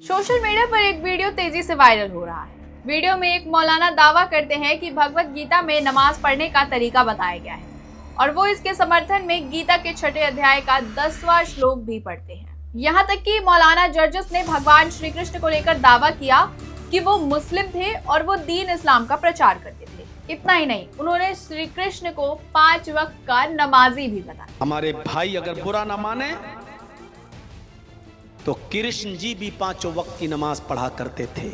Social media पर एक video तेजी से वायरल हो रहा है। वीडियो में एक मौलाना दावा करते हैं कि भगवत गीता में नमाज पढ़ने का तरीका बताया गया है और वो इसके समर्थन में गीता के 6 अध्याय का 10वां श्लोक भी पढ़ते हैं। यहाँ तक कि मौलाना जर्जिस ने भगवान श्री कृष्ण को लेकर दावा किया कि वो मुस्लिम थे और वो दीन इस्लाम का प्रचार करते थे। इतना ही नहीं, उन्होंने श्री कृष्ण को 5 वक्त का नमाजी भी बताया। हमारे भाई अगर बुरा ना माने तो कृष्ण जी भी 5 वक्त की नमाज पढ़ा करते थे।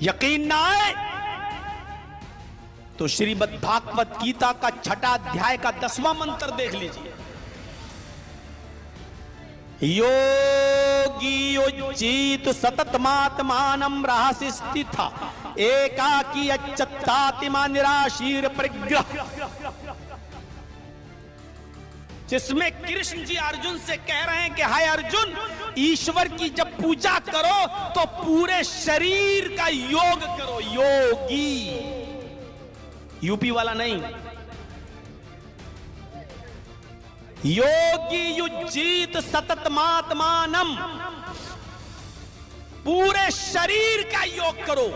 यकीन ना आए तो श्रीमद् भागवत गीता का 6 अध्याय का 10वां मंत्र देख लीजिए। योगी उज्जीत सततमात्मानं रहसि स्थिता एकाकी अच्युतात्मा निराशीर परिग्रह, जिसमें कृष्ण जी अर्जुन से कह रहे हैं कि हाय अर्जुन, ईश्वर की जब पूजा करो तो पूरे शरीर का योग करो। योगी, यूपी वाला नहीं। योगी युज्जीत सततमात्मानं, पूरे शरीर का योग करो।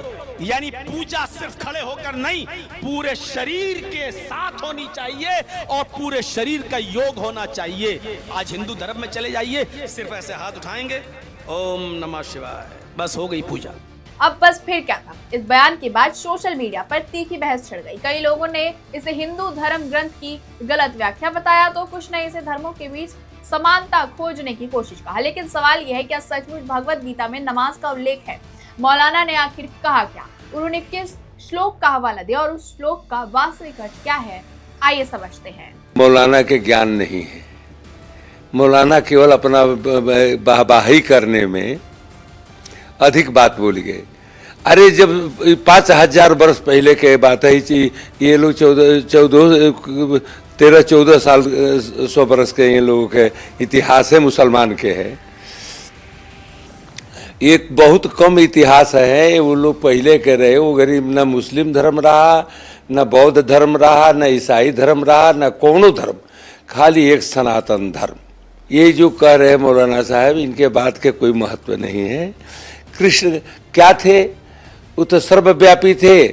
यानी पूजा सिर्फ खड़े होकर नहीं, पूरे शरीर के साथ होनी चाहिए और पूरे शरीर का योग होना चाहिए। आज हिंदू धर्म में चले जाइए, सिर्फ ऐसे हाथ उठाएंगे, ओम नमः शिवाय, बस हो गई पूजा। अब बस फिर क्या था। इस बयान के बाद सोशल मीडिया पर तीखी बहस छिड़ गई। कई लोगों ने इसे हिंदू धर्म ग्रंथ की गलत व्याख्या बताया तो कुछ ने इसे धर्मों के बीच समानता खोजने की कोशिश कहा। लेकिन सवाल यह है, क्या सचमुच भगवत गीता में नमाज का उल्लेख है? मौलाना ने आखिर कहा क्या? उन्होंने किस श्लोक का हवाला दिया और उस श्लोक का वास्तविक अर्थ क्या है? आइए समझते हैं। मौलाना के ज्ञान नहीं है। मौलाना केवल अपना वाहवाही करने में अधिक बात बोली गए। अरे जब 5000 वर्ष पहले के बात है, ये लोग 13-14 साल 100 बरस के ये लोगों के इतिहास है, मुसलमान के है। एक बहुत कम इतिहास है। वो लोग पहले के रहे, वो गरीब न मुस्लिम धर्म रहा, न बौद्ध धर्म रहा, न ईसाई धर्म रहा, न कोनो धर्म, खाली एक सनातन धर्म। ये जो कह रहे मौलाना साहब, इनके बात के कोई महत्व नहीं है। कृष्ण क्या थे? वो तो सर्वव्यापी थे।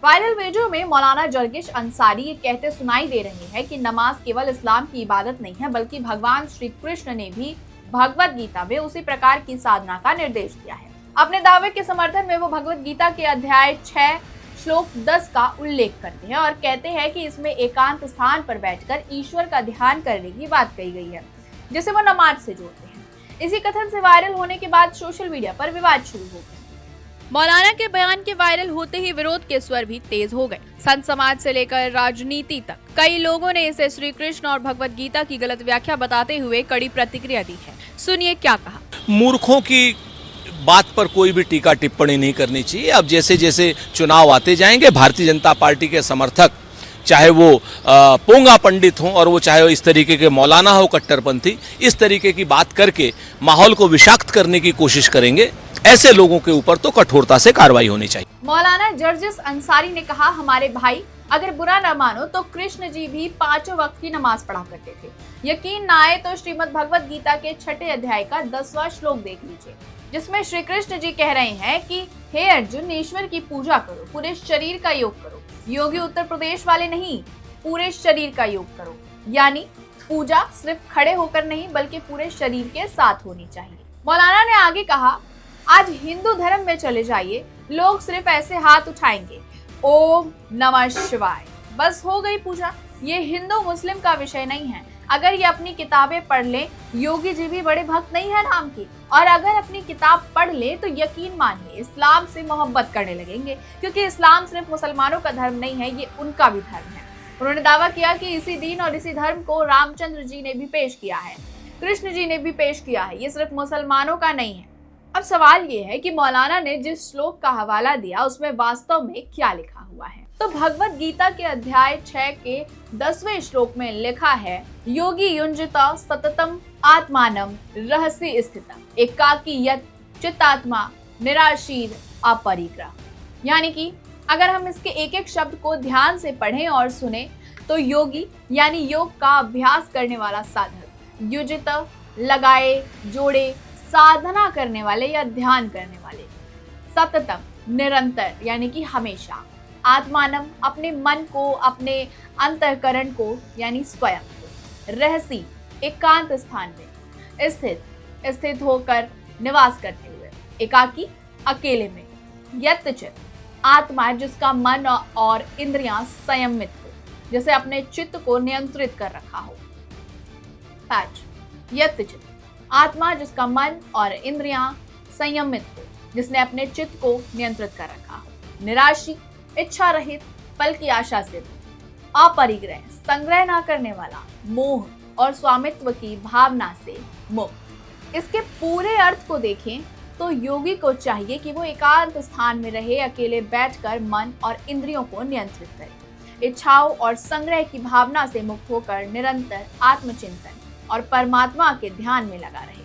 वायरल वीडियो में मौलाना जर्गिश अंसारी ये कहते सुनाई दे रहे हैं कि नमाज केवल इस्लाम की इबादत नहीं है, बल्कि भगवान श्री कृष्ण ने भी भगवत गीता में उसी प्रकार की साधना का निर्देश दिया है। अपने दावे के समर्थन में वो भगवत गीता के अध्याय 6 श्लोक 10 का उल्लेख करते हैं और कहते हैं कि इसमें एकांत स्थान पर बैठकर ईश्वर का ध्यान करने की बात कही गई है, जिसे वो नमाज से जोड़ते हैं। इसी कथन से वायरल होने के बाद सोशल मीडिया पर विवाद शुरू हो गया। मौलाना के बयान के वायरल होते ही विरोध के स्वर भी तेज हो गए। संत समाज से लेकर राजनीति तक कई लोगों ने इसे श्री कृष्ण और भगवत गीता की गलत व्याख्या बताते हुए कड़ी प्रतिक्रिया दी है। सुनिए क्या कहा। मूर्खों की बात पर कोई भी टीका टिप्पणी नहीं करनी चाहिए। अब जैसे जैसे चुनाव आते जाएंगे, भारतीय जनता पार्टी के समर्थक, चाहे वो पोंगा पंडित हों और वो चाहे वो इस तरीके के मौलाना हो कट्टरपंथी, इस तरीके की बात करके माहौल को विषाक्त करने की कोशिश करेंगे। ऐसे लोगों के ऊपर तो कठोरता से कार्रवाई होनी चाहिए। मौलाना जर्जिस अंसारी ने कहा, हमारे भाई अगर बुरा न मानो तो कृष्ण जी भी 5 वक्त की नमाज पढ़ा करते थे। यकीन न आए तो श्रीमद् भगवत गीता के 6 अध्याय का 10वां श्लोक देख लीजिए, जिसमें श्री कृष्ण जी कह रहे हैं कि हे अर्जुन, ईश्वर की पूजा करो, पूरे शरीर का योग करो। योगी उत्तर प्रदेश वाले नहीं, पूरे शरीर का योग करो। यानी पूजा सिर्फ खड़े होकर नहीं, बल्कि पूरे शरीर के साथ होनी चाहिए। मौलाना ने आगे कहा, आज हिंदू धर्म में चले जाइए, लोग सिर्फ ऐसे हाथ उठाएंगे, ओम नमः शिवाय, बस हो गई पूजा। ये हिंदू मुस्लिम का विषय नहीं है। अगर ये अपनी किताबें पढ़ ले, योगी जी भी बड़े भक्त नहीं है नाम की, और अगर अपनी किताब पढ़ ले तो यकीन मानिए इस्लाम से मोहब्बत करने लगेंगे, क्योंकि इस्लाम सिर्फ मुसलमानों का धर्म नहीं है, ये उनका भी धर्म है। उन्होंने दावा किया कि इसी दीन और इसी धर्म को रामचंद्र जी ने भी पेश किया है, कृष्ण जी ने भी पेश किया है, ये सिर्फ मुसलमानों का नहीं है। अब सवाल ये है कि मौलाना ने जिस श्लोक का हवाला दिया उसमें वास्तव में क्या लिखा हुआ है। तो भगवत गीता के अध्याय 6 के 10वें श्लोक में लिखा है, योगी युंजिता सततम आत्मानम रहस्य स्थितम एकाकी यत चित्तात्मा निराशीर अपरिग्रह। यानी कि अगर हम इसके एक एक शब्द को ध्यान से पढ़ें और सुने तो योगी यानी योग का अभ्यास करने वाला साधक, युजित लगाए, जोड़े, साधना करने वाले या ध्यान करने वाले, सततम निरंतर यानी कि हमेशा, आत्मानम अपने मन को, अपने अंतःकरण को यानी स्वयं को, रहसी एकांत स्थान में स्थित होकर निवास करते हुए, एकाकी अकेले में, यत्चित आत्मा जिसका मन और इंद्रियां संयमित हो, जैसे अपने चित्त को नियंत्रित कर रखा हो। 5 यत्चित आत्मा जिसका मन और इंद्रियां संयमित हो, जिसने अपने चित्त को नियंत्रित कर रखा हो। निराशी इच्छा रहित, फल की आशा से अपरिग्रह, संग्रह ना करने वाला, मोह और स्वामित्व की भावना से मुक्त। इसके पूरे अर्थ को देखें तो योगी को चाहिए कि वो एकांत स्थान में रहे, अकेले बैठकर मन और इंद्रियों को नियंत्रित करे, इच्छाओं और संग्रह की भावना से मुक्त होकर निरंतर आत्मचिंतन और परमात्मा के ध्यान में लगा रहे।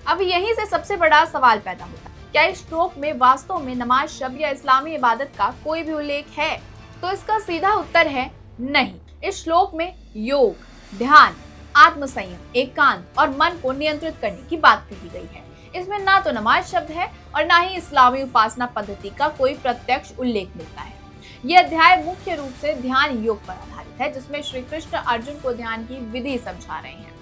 अब यहीं से सबसे बड़ा सवाल पैदा होता है, क्या इस श्लोक में वास्तव में नमाज शब्द या इस्लामी इबादत का कोई भी उल्लेख है? तो इसका सीधा उत्तर है नहीं। इस श्लोक में योग, ध्यान, आत्मसंयम, एकांत और मन को नियंत्रित करने की बात कही गई है। इसमें ना तो नमाज शब्द है और ना ही इस्लामी उपासना पद्धति का कोई प्रत्यक्ष उल्लेख मिलता है। यह अध्याय मुख्य रूप से ध्यान योग पर आधारित है, जिसमें श्री कृष्ण अर्जुन को ध्यान की विधि समझा रहे हैं।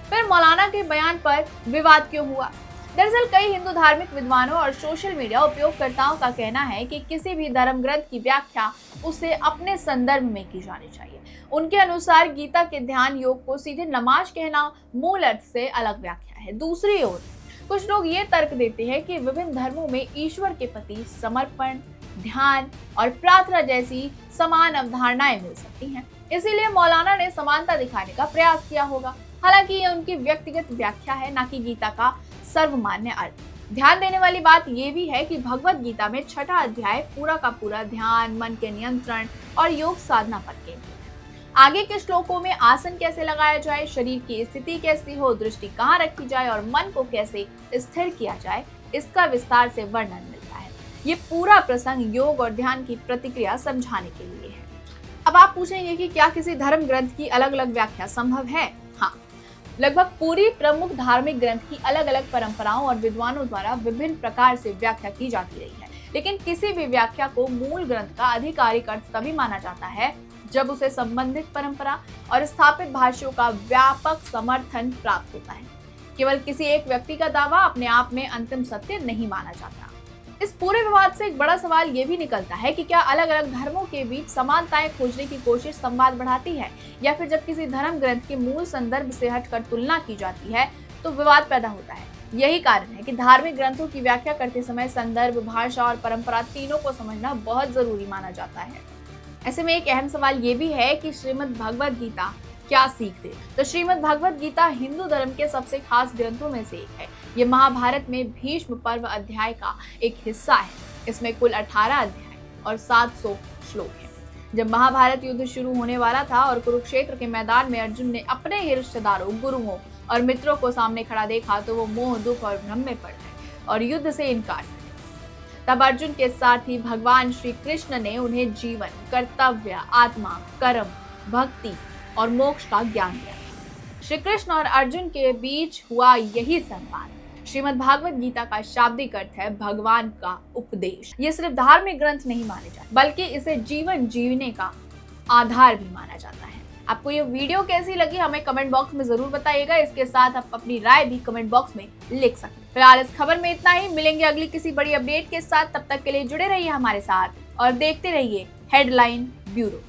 फिर मौलाना के बयान पर विवाद क्यों हुआ? दरअसल कई हिंदू धार्मिक विद्वानों और सोशल मीडिया उपयोगकर्ताओं का कहना है कि किसी भी धर्म ग्रंथ की व्याख्या उसे अपने संदर्भ में की जानी चाहिए। उनके अनुसार गीता के ध्यान योग को सीधे नमाज कहना मूल अर्थ से अलग व्याख्या है। दूसरी ओर कुछ लोग ये तर्क देते हैं कि विभिन्न धर्मों में ईश्वर के प्रति समर्पण, ध्यान और प्रार्थना जैसी समान अवधारणाएं मिल सकती हैं। इसीलिए मौलाना ने समानता दिखाने का प्रयास किया होगा। हालांकि ये उनकी व्यक्तिगत व्याख्या है, ना कि गीता का सर्वमान्य अर्थ। ध्यान देने वाली बात यह भी है कि भगवत गीता में 6वां अध्याय पूरा का पूरा ध्यान, मन के नियंत्रण और योग साधना पर केंद्रित है। आगे के श्लोकों में आसन कैसे लगाया जाए, शरीर की स्थिति कैसी हो, दृष्टि कहाँ रखी जाए और मन को कैसे स्थिर किया जाए, इसका विस्तार से वर्णन मिलता है। ये पूरा प्रसंग योग और ध्यान की प्रतिक्रिया समझाने के लिए है। अब आप पूछेंगे कि क्या किसी धर्म ग्रंथ की अलग अलग व्याख्या संभव है? हाँ, लगभग पूरी प्रमुख धार्मिक ग्रंथ की अलग अलग परंपराओं और विद्वानों द्वारा विभिन्न प्रकार से व्याख्या की जाती रही है, लेकिन किसी भी व्याख्या को मूल ग्रंथ का आधिकारिक अर्थ तभी माना जाता है जब उसे संबंधित परंपरा और स्थापित भाष्यों का व्यापक समर्थन प्राप्त होता है। केवल किसी एक व्यक्ति का दावा अपने आप में अंतिम सत्य नहीं माना जाता। इस पूरे विवाद से एक बड़ा सवाल ये भी निकलता है कि क्या अलग अलग धर्मों के बीच समानताएं खोजने की कोशिश संवाद बढ़ाती है, या फिर जब किसी धर्म ग्रंथ के मूल संदर्भ से हटकर तुलना की जाती है तो विवाद पैदा होता है। यही कारण है कि धार्मिक ग्रंथों की व्याख्या करते समय संदर्भ, भाषा और परंपरा तीनों को समझना बहुत जरूरी माना जाता है। ऐसे में एक अहम सवाल ये भी है कि श्रीमद् भगवद गीता क्या सीख दे? तो श्रीमद् भगवद गीता हिंदू धर्म के सबसे खास ग्रंथों में से एक है। ये महाभारत में भीष्म पर्व अध्याय का एक हिस्सा है। इसमें कुल 18 अध्याय और 700 श्लोक हैं। जब महाभारत युद्ध शुरू होने वाला था और कुरुक्षेत्र के मैदान में अर्जुन ने अपने ही रिश्तेदारों, गुरुओं और मित्रों को सामने खड़ा देखा तो वो मोह, दुख और भ्रम में पड़ गए और युद्ध से इनकार कर दिया। तब अर्जुन के साथ ही भगवान श्री कृष्ण ने उन्हें जीवन, कर्तव्य, आत्मा, कर्म, भक्ति और मोक्ष का ज्ञान दिया। श्री कृष्ण और अर्जुन के बीच हुआ यही संवाद। श्रीमद् भागवत गीता का शाब्दिक अर्थ है भगवान का उपदेश। ये सिर्फ धार्मिक ग्रंथ नहीं माने जाते, बल्कि इसे जीवन जीने का आधार भी माना जाता है। आपको ये वीडियो कैसी लगी हमें कमेंट बॉक्स में जरूर बताइएगा। इसके साथ आप अपनी राय भी कमेंट बॉक्स में लिख सकते हैं। फिलहाल इस खबर में इतना ही। मिलेंगे अगली किसी बड़ी अपडेट के साथ। तब तक के लिए जुड़े रहिए हमारे साथ और देखते रहिए हेडलाइन ब्यूरो।